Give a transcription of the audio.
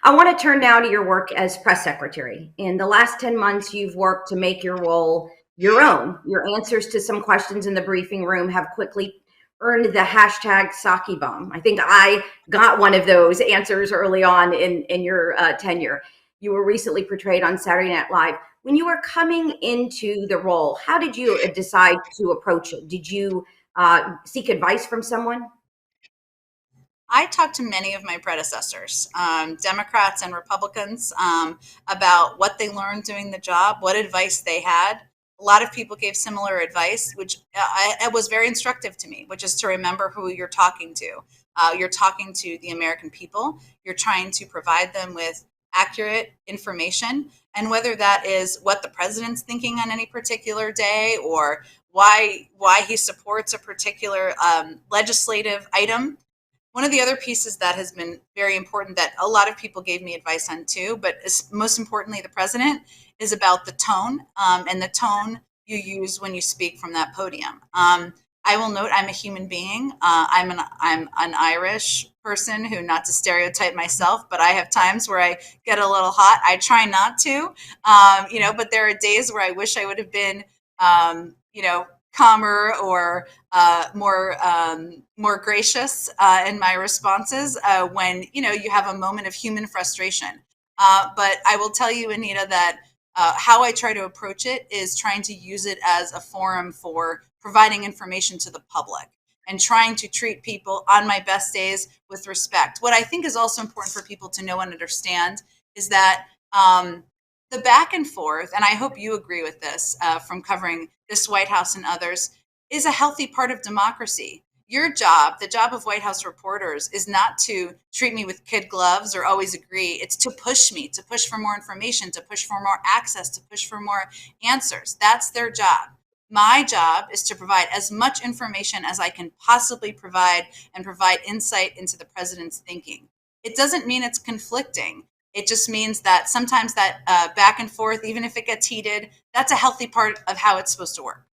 I want to turn now to your work as press secretary. In the last 10 months, you've worked to make your role your own. Your answers to some questions in the briefing room have quickly earned the hashtag Psaki bomb. I think I got one of those answers early on in your tenure. You were recently portrayed on Saturday Night Live. When you were coming into the role, how did you decide to approach it? Did you seek advice from someone? I talked to many of my predecessors, Democrats and Republicans, about what they learned doing the job, what advice they had. A lot of people gave similar advice, which it was very instructive to me, which is to remember who you're talking to. You're talking to the American people. You're trying to provide them with accurate information, and whether that is what the president's thinking on any particular day, or why he supports a particular legislative item. One of the other pieces that has been very important that a lot of people gave me advice on too, but most importantly, the president, is about the tone, and the tone you use when you speak from that podium. I will note I'm a human being. I'm an Irish person who, not to stereotype myself, but I have times where I get a little hot. I try not to, but there are days where I wish I would have been, calmer or more gracious in my responses when you have a moment of human frustration. But I will tell you, Anita, that how I try to approach it is trying to use it as a forum for providing information to the public and trying to treat people on my best days with respect. What I think is also important for people to know and understand is that the back and forth, and I hope you agree with this from covering this White House and others, is a healthy part of democracy. Your job, the job of White House reporters, is not to treat me with kid gloves or always agree. It's to push me, to push for more information, to push for more access, to push for more answers. That's their job. My job is to provide as much information as I can possibly provide and provide insight into the president's thinking. It doesn't mean it's conflicting. It just means that sometimes that back and forth, even if it gets heated, that's a healthy part of how it's supposed to work.